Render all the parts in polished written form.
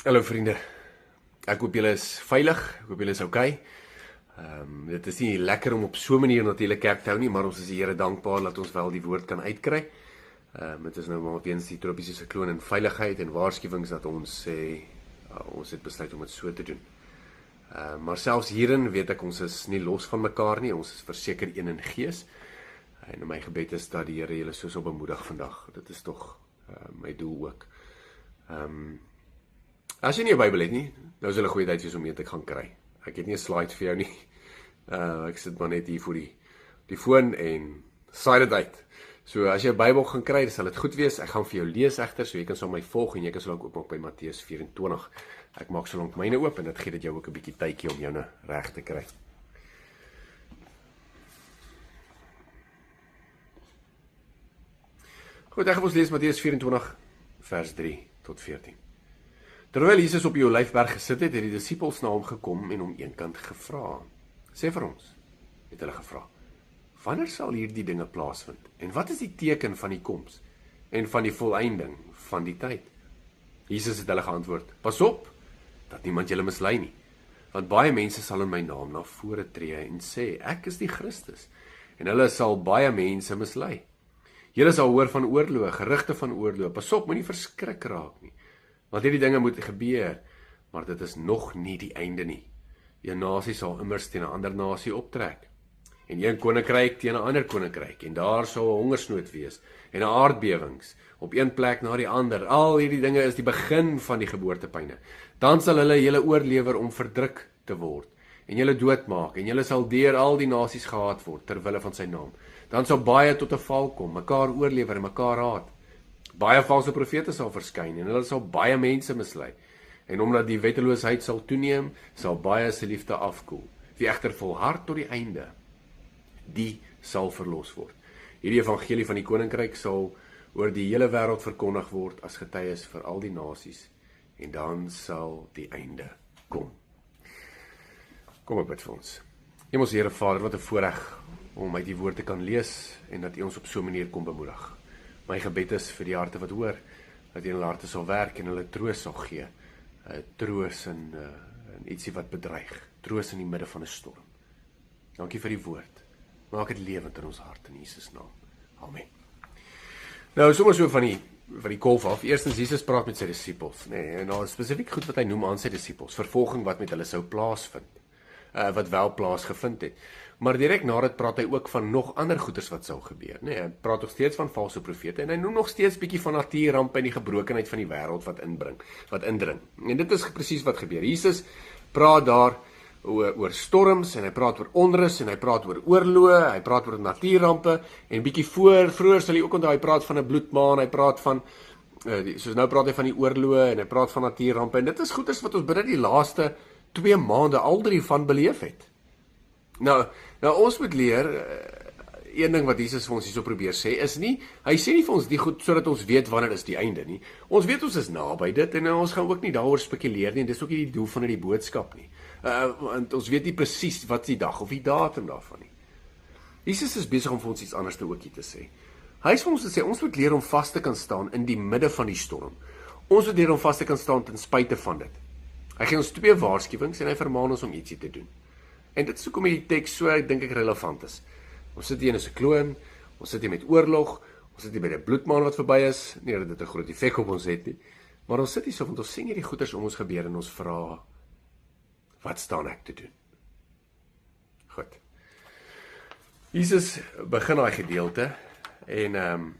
Hallo vriende, ek hoop julle is veilig, ek hoop julle is okay. Dit is nie lekker om op so 'n manier natuurlik kerk te hou nie, maar ons is die Here dankbaar dat ons wel die woord kan uitkry. Dit is nou maar weens die tropiese sikloon en veiligheid en waarskuwings dat ons sê, ons het besluit om dit so te doen. Maar selfs hierin weet ek ons is nie los van mekaar nie, ons is verseker een in gees. En my gebed is dat die Here julle so bemoedig vandag. Dit is tog my doel ook. As jy nie 'n Bybel het nie, nou is hulle 'n goeie tyd wees om mee te gaan kry. Ek het nie 'n slide vir jou nie. Ek sit maar net hier voor die foon en saai dit uit. So as jy 'n Bybel gaan kry, sal dit goed wees. Ek gaan vir jou lees egter, so jy kan sommer my volg en jy kan solank oopmaak by Matteus 24. Ek maak solank myne oop en dit gee dit jou ook 'n bietjie tydjie om joune reg te kry. Goed, ek gaan ons lees Matteus 24 vers 3 tot 14. Terwyl Jesus op die Olyfberg gesit het, het die disippels na hom gekom en hom eenkant gevra. Sê vir ons, het hulle gevra, wanneer sal hierdie dinge plaasvind? En wat is die teken van die koms en van die volëinding van die tyd? Jesus het hulle geantwoord, pas op, dat niemand julle mislei nie. Want baie mense sal in my naam na vore tree en sê, ek is die Christus. En hulle sal baie mense mislei. Julle sal hoor van oorloë, gerugte van oorloë. Pas op, moenie verskrik raak nie. Want hierdie dinge moet gebeur, maar dit is nog nie die einde nie. Een nasie sal immers teen 'n ander nasie optrek. En een koninkryk teen 'n ander koninkryk. En daar sal 'n hongersnood wees en 'n aardbewings op een plek na die ander. Al hierdie dinge is die begin van die geboortepyne. Dan sal hulle julle oorlewer om verdruk te word en julle doodmaak en julle sal deur al die nasies gehaat word ter wille van sy naam. Dan sal baie tot 'n val kom, mekaar oorlewer en mekaar haat. Baie valse profete sal verskyn en hulle sal baie mense mislei. En omdat die wetteloosheid sal toeneem, sal baie se liefde afkoel. Wie egter volhard tot die einde, die sal verlos word. Hierdie evangelie van die koninkryk sal oor die hele wêreld verkondig word as getuies vir al die nasies en dan sal die einde kom. Kom op bid vir ons. Hemelse Here Vader, wat 'n voorreg om uit die woord te kan lees en dat U ons op so 'n manier kom bemoedig. My gebed is vir die harte wat hoor, dat U in hulle harte sal werk en hulle troos sal gee. Troos in ietsie wat bedreig, troos in die midde van 'n storm. Dankie vir die woord. Maak dit lewend in ons hart in Jesus naam. Amen. Nou sommer so van die kolf af. Eerstens Jesus praat met sy disippels, en daar is spesifiek goed wat hy noem aan sy disippels, vervolging wat met hulle sou plaasvind, wat wel plaasgevind het. Maar direk na dit praat hy ook van nog ander goeders wat sou gebeur. Hy praat nog steeds van valse profete en hy noem nog steeds bietjie van natuurrampe en die gebrokenheid van die wêreld wat indring. En dit is presies wat gebeur. Jesus praat daar oor storms en hy praat oor onrus en hy praat oor oorloë, hy praat oor natuurrampe en bietjie vroeër sal hy ook onthou hy praat van 'n bloedmaan, hy praat van soos nou praat hy van die oorloë en hy praat van natuurrampe en dit is goeders wat ons binne die laaste 2 maande al drie van beleef het. Nou ons moet leer, een ding wat Jesus vir ons hierso probeer sê, is nie, hy sê nie vir ons die goed, sodat ons weet wanneer is die einde nie. Ons weet ons is naby dit, en ons gaan ook nie daaroor spekuleer nie, dis ook nie die doel van die boodskap nie. Want ons weet nie presies wat die dag of die datum daarvan nie. Jesus is besig om vir ons iets anders te ook hier te sê. Hy is vir ons te sê, ons moet leer om vas te kan staan in die midde van die storm. Ons moet leer om vas te kan staan ten spyte van dit. Hy gee ons 2 waarskuwings en hy vermaan ons om ietsie te doen. En dit is hoekom die teks so, ek dink relevant is. Ons sit hier in 'n sikloon, ons sit hier met oorlog, ons sit hier met 'n bloedmaan wat verby is, nie dat dit 'n groot effek op ons het nie, maar ons sit hier so, want ons sien hierdie goeders om ons gebeur en ons vra, wat staan ek te doen? Goed. Jesus begin daai gedeelte en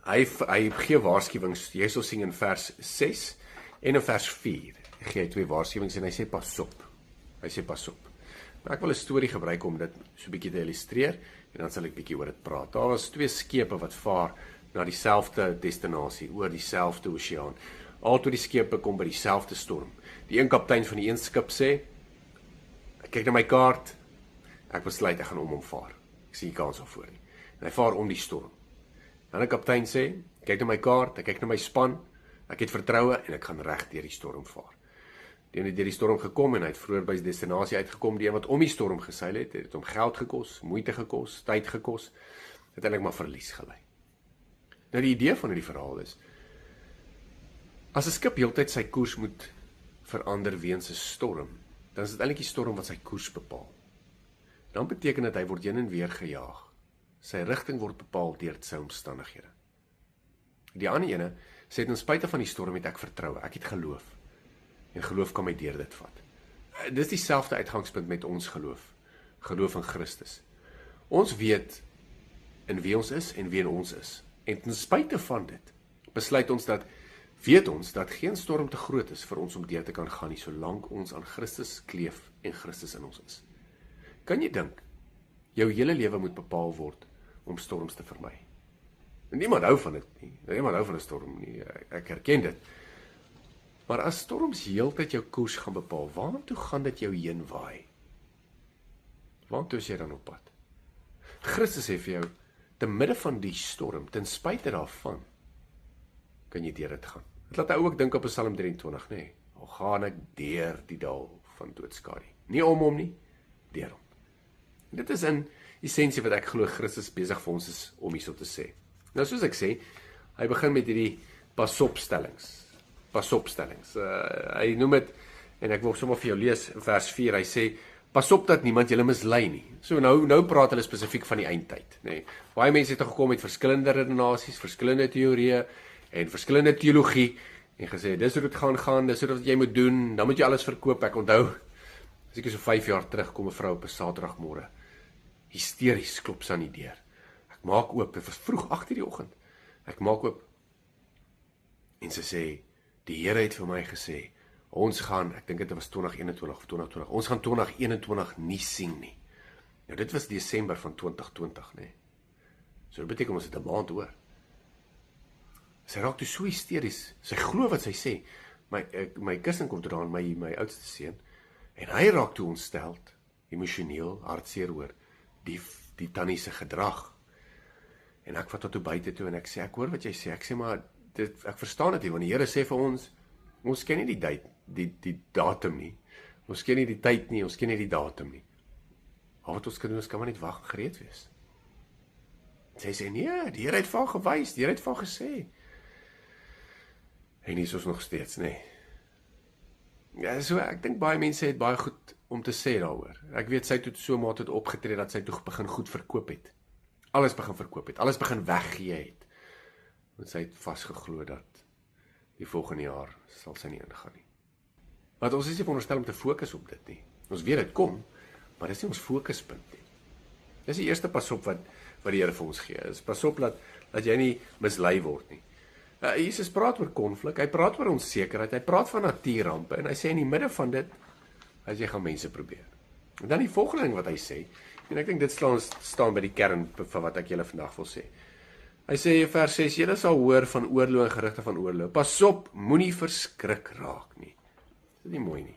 hy gee waarskuwings, jy sal sien in vers 6 en in vers 4, gee hy 2 waarskuwings en hy sê pas op. Hy sê pas op. Nou, ek wil 'n storie gebruik om dit so 'n bietjie te illustreer en dan sal ek bietjie oor dit praat. Daar was 2 skepe wat vaar na dieselfde destinasie, oor dieselfde oseaan. Albei die skepe kom by dieselfde storm. Die een kaptein van die een skip sê, ek kyk na my kaart, ek besluit ek gaan hom vaar. Ek sien nie kans daarvoor nie. En hy vaar om die storm. Dan 'n kaptein sê, ek kyk na my kaart, ek kyk na my span, ek het vertroue en ek gaan reg deur die storm vaar. Die een het deur die storm gekom en hy het vroeër by sy destinasie uitgekom. Die een wat om die storm geseil het hom geld gekos, moeite gekos, tyd gekos, het eintlik maar verlies gelei. Nou die idee van hierdie verhaal is, As 'n skip heeltyd sy koers moet verander weens 'n storm, dan is dit eintlik die storm wat sy koers bepaal. Dan beteken dit hy word heen en weer gejaag. Sy rigting word bepaal deur sy omstandighede. Die ander ene sê ten spyte van die storm het ek vertroue, ek het geloof. En geloof kan my deur dit vat. Dis dieselfde uitgangspunt met ons geloof. Geloof in Christus. Ons weet in wie ons is en wie in ons is. En ten spyte van dit, weet ons dat geen storm te groot is vir ons om deur te kan gaan nie, solank ons aan Christus kleef en Christus in ons is. Kan jy dink, jou hele lewe moet bepaal word om storms te vermy? Niemand hou van dit nie. Niemand hou van 'n storm nie. Ek herken dit. Maar as storms heeltyd jou koers gaan bepaal, waartoe gaan dit jou heen waai? Waartoe is jy dan op pad? Christus sê vir jou, te midde van die storm, ten spyte daarvan, kan jy deur dit gaan. Dit laat ou ook dink op Psalm 23, nê? Al gaan ek deur die dal van doodskadu. Nie om hom nie, deur hom. En dit is in essensie wat ek glo Christus besig vir ons is om hierso te sê. Nou soos ek sê, hy begin met hierdie pasopstellings. Hy noem dit, en ek wil sommer vir jou lees, vers 4, hy sê, pas op dat niemand julle mislei nie. So nou praat hulle spesifiek van die eindtyd, nê. Baie mense het gekom met verskillende redenasies, verskillende teorieë en verskillende teologie en gesê dis hoe dit gaan, dis wat jy moet doen, dan moet jy alles verkoop. Ek onthou, as ek so 5 jaar terug kom 'n vrou op 'n Saterdagmôre, hysteries klop sy aan die deur. Ek maak oop, dit was vroeg 8:00 die oggend. Ek maak oop en sy sê, die Here het vir my gesê, ons gaan, ek dink dit was 2021 of 2020, ons gaan 2021 nie sien nie. Nou dit was Desember van 2020, nê. So dit beteken ons het 'n maand oor. Sy raak toe so hysteries, sy glo wat sy sê. My kusin kom toe daan, my oudste seun, en hy raak toe ontsteld, emosioneel, hartseer oor die tannie se gedrag. En ek vat tot toe buite toe en ek sê, ek hoor wat jy sê, ek sê maar, ek verstaan dit nie, want die Here sê vir ons ken nie die datum nie, ons ken nie die tyd nie, ons ken nie die datum nie. Al wat ons kan doen, ons kan maar net wag en gereed wees. Sy sê, nee, die Here het vir haar gewys, die Here het vir haar gesê. En hier is ons nog steeds, nee. Ja, so, ek dink baie mense het baie goed om te sê daaroor. Ek weet, sy het so maat opgetree, dat sy toe begin goed verkoop het. Alles begin verkoop het, alles begin weggee het. Want sy het vasgeglo dat die volgende jaar sal sy nie ingaan nie. Want ons is nie veronderstel om te fokus op dit nie. Ons weet dit kom, maar dis nie ons fokuspunt nie. Dis die eerste pasop wat die Here vir ons gee. Is pasop dat jy nie mislei word nie. Jesus praat oor konflik, hy praat oor onsekerheid, hy praat van natuurrampe, en hy sê in die midde van dit, as jy gaan mense probeer. En dan die volgende ding wat hy sê, en ek dink dit staan by die kern van wat ek julle vandag wil sê. Hy sê in vers 6, julle sal hoor van oorlog en gerugte van oorlog. Pas op, moenie verskrik raak nie. Dit is nie mooi nie.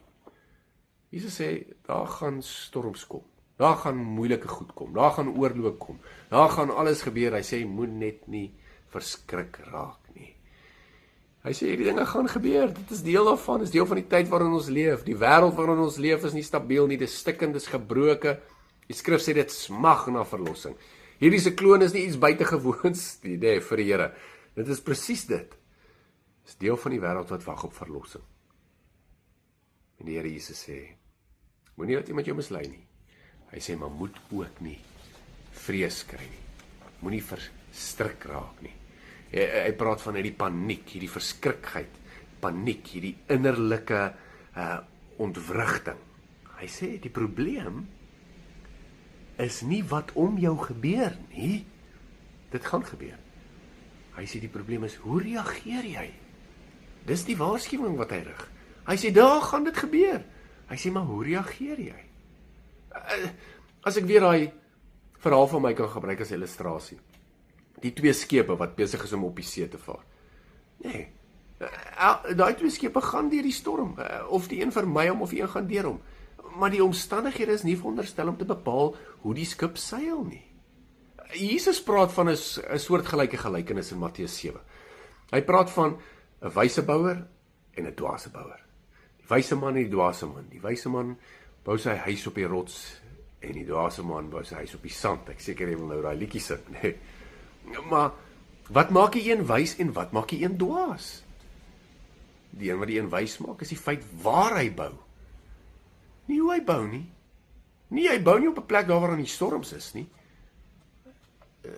Jesus sê, daar gaan storms kom. Daar gaan moeilike goed kom. Daar gaan oorlog kom. Daar gaan alles gebeur. Hy sê, moet net nie verskrik raak nie. Hy sê, hierdie dinge gaan gebeur. Dit is deel daarvan. Dit is deel van die tyd waarin ons leef. Die wêreld waarin ons leef is nie stabiel nie. Dit is stikkend, dit is gebroke. Die skrif sê dit smag na verlossing. Hierdie sikloon is nie iets buitengewoons nie, vir die Here. Dit is presies dit. Dit is deel van die wêreld wat wag op verlossing. En die Here Jesus sê, moenie dat iemand jou mislei nie. Hy sê, maar moet ook nie vrees kry nie. Moenie verstrik raak nie. Hy praat van hierdie paniek, hierdie verskrikheid, paniek, hierdie innerlike ontwrigting. Hy sê, die probleem is nie wat om jou gebeur nie. Dit gaan gebeur. Hy sê, die probleem is, hoe reageer jy? Dis die waarskuwing wat hy rig. Hy sê, daar gaan dit gebeur. Hy sê, maar hoe reageer jy? As ek weer daai verhaal van my kan gebruik as illustrasie. Die 2 skepe wat besig is om op die see te vaar. Nee, daai 2 skepe gaan deur die storm, of die een vermy hom of die een gaan deur hom. Maar die omstandighede is nie veronderstel om te bepaal hoe die skip seil nie. Jesus praat van 'n soortgelyke gelykenis in Matteus 7. Hy praat van 'n wyse bouer en 'n dwaase bouer. Die wyse man en die dwaase man. Die wyse man bou sy huis op die rots en die dwaase man bou sy huis op die sand. Ek seker jy wil nou daai liedjie sing, nee. Maar wat maak die een wys en wat maak die een dwaas? Die een wat die een wys maak, is die feit waar hy bou. Nie hoe hy bou nie. Nie, hy bou nie op 'n plek daar waar die storms is nie.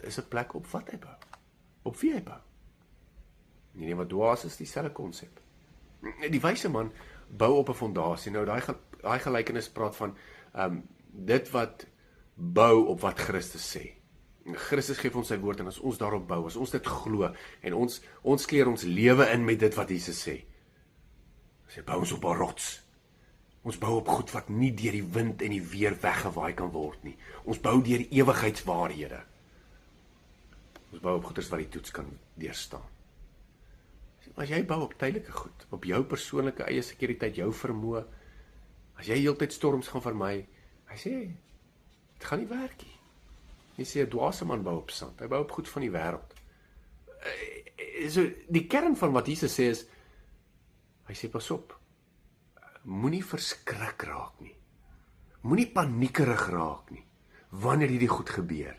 Is 'n plek op wat hy bou. Op wie hy bou. Nie wat dwaas is, dieselfde konsep. Die wyse man bou op 'n fondasie. Nou, daai gelykenis praat van dit wat bou op wat Christus sê. Christus gee ons sy woord en as ons daarop bou, as ons dit glo en ons kleer ons lewe in met dit wat Jesus sê. Sy bou ons op 'n rots. Ons bou op goed wat nie deur die wind en die weer weggewaai kan word nie. Ons bou deur ewigheidswaarhede. Ons bou op goeders wat die toets kan deurstaan. As jy bou op tydelike goed, op jou persoonlike eie sekuriteit, jou vermoë, as jy heeltyd storms gaan vermy, hy sê, dit gaan nie werk nie. Jy sê, 'n dwaase man bou op sand, hy bou op goed van die wêreld. So, die kern van wat Jesus sê is, hy sê, pas op, moenie verskrik raak nie, moenie paniekerig raak nie, wanneer hierdie goed gebeur.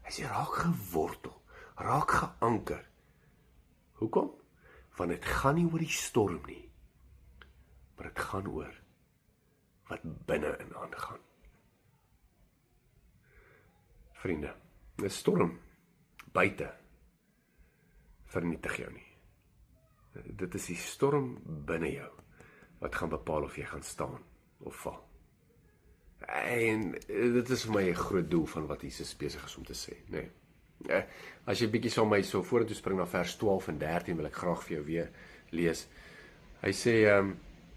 Hy sê, raak gewortel, raak geanker. Hoekom? Want dit gaan nie oor die storm nie, maar dit gaan oor wat binne-in aangaan. Vriende, 'n storm buite vernietig jou nie. Dit is die storm binne jou wat gaan bepaal of jy gaan staan of val. En dit is vir my 'n groot doel van wat Jesus besig is om te sê, nee. As jy bietjie saam my so vorentoe spring na vers 12 en 13 wil ek graag vir jou weer lees. Hy sê,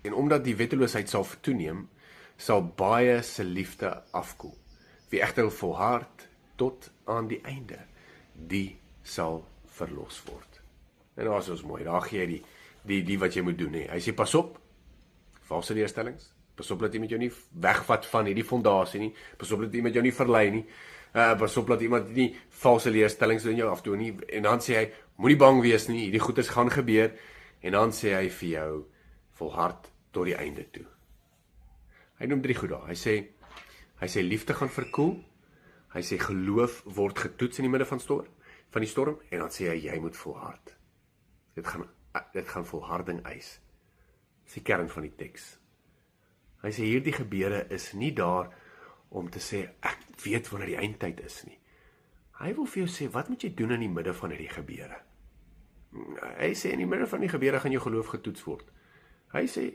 en omdat die wetteloosheid sal toeneem, sal baie se liefde afkoel. Wie egter wil volhard tot aan die einde, die sal verlos word. En daar is ons mooi, daar gee hy die wat jy moet doen. Hy sê, pas op, valse leerstellings, pas op dat iemand jou nie wegvat van hierdie fondasie nie, pas op dat iemand jou nie verlei nie, pas op dat iemand nie valse leerstellings in jou afdoen nie, en dan sê hy, moenie bang wees nie, hierdie goeders gaan gebeur, en dan sê hy vir jou, volhard tot die einde toe. Hy noem 3 goed daar, hy sê liefde gaan verkoel, hy sê geloof word getoets in die midde van die storm, en dan sê hy, jy moet volhard. Dit gaan volharding eis. Dis die kern van die teks. Hy sê, hierdie gebeure is nie daar om te sê, ek weet wanneer die eindtyd is nie. Hy wil vir jou sê, wat moet jy doen in die midde van hierdie gebeure? Hy sê, in die midde van die gebeure gaan jou geloof getoets word. Hy sê,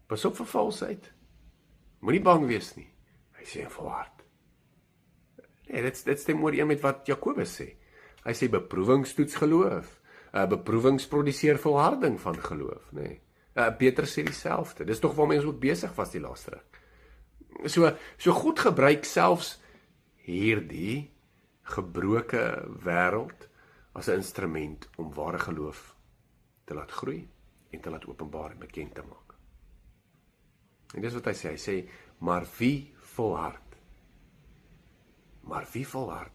pas op vir valsheid, moenie bang wees nie. Hy sê, volhard. Nee, dit stem ooreen met wat Jakobus sê. Hy sê, beproewings toets geloof. Beproewings produseer volharding van geloof, nee. Petrus sê dieselfde. Dis tog waarmee ons ook besig was die laaste ruk. So God gebruik selfs hierdie gebroke wêreld as 'n instrument om ware geloof te laat groei en te laat openbaar en bekend te maak. En dis wat hy sê, maar wie volhard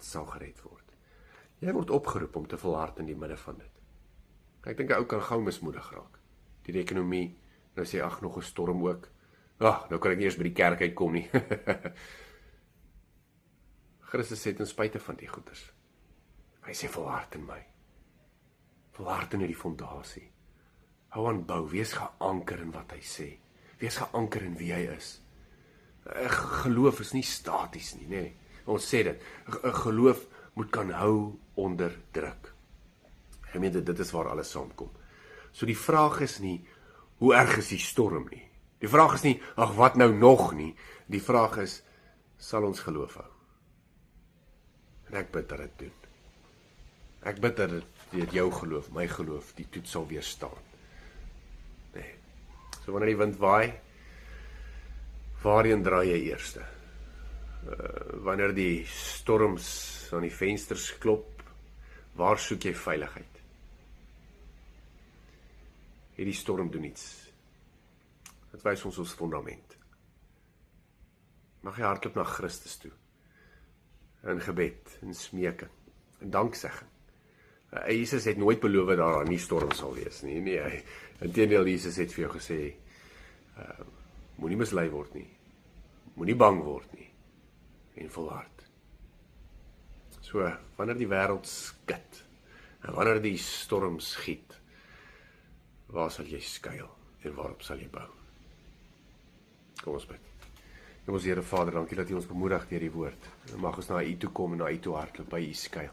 sal gered word. Jy word opgeroep om te volhard in die midde van dit. Ek dink 'n ou kan gou mismoedig raak. Die ekonomie, nou sê, ag, nog 'n storm ook. Nou kan ek nie eers by die kerk uitkom nie. Christus sê ten spyte van die goeders. Hy sê, volhard in my. Volhard in hierdie fondasie. Hou aan bou, wees geanker in wat hy sê. Wees geanker in wie hy is. Geloof is nie staties nie, nee. Ons sê dit, geloof moet kan hou onder druk. Ek meen, dit is waar alles saamkom. So die vraag is nie, hoe erg is die storm nie. Die vraag is nie, ag, wat nou nog nie. Die vraag is, sal ons geloof hou? En ek bid dat dit doen. Ek bid dat dit jou geloof, my geloof, die toets sal weerstaan. Nee. So wanneer die wind waai, waarheen draai jy eerste? Wanneer die storms aan die vensters klop, waar soek jy veiligheid? Hierdie storm doen iets. Dit wys ons fondament. Mag jy hardloop na Christus toe, in gebed, in smeking, in danksegging. Jesus het nooit beloof dat daar nie storm sal wees nie. Nee, inteendeel, Jesus het vir jou gesê, moenie mislei word nie, moenie bang word nie, en volhard. So, wanneer die wêreld skud, en wanneer die storms giet, Waar sal jy skuil en waarop sal jy bou? Kom ons bid. Ons Here Vader, dankie dat U ons bemoedig deur die woord. Mag ons na U toe kom en na U toe hardloop, by U skuil.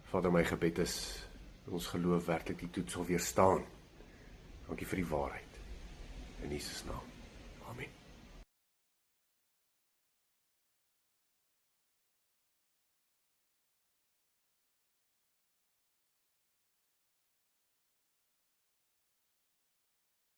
Vader, my gebed is ons geloof werklik die toets sal weerstaan. Dankie vir die waarheid. In Jesus naam. Amen.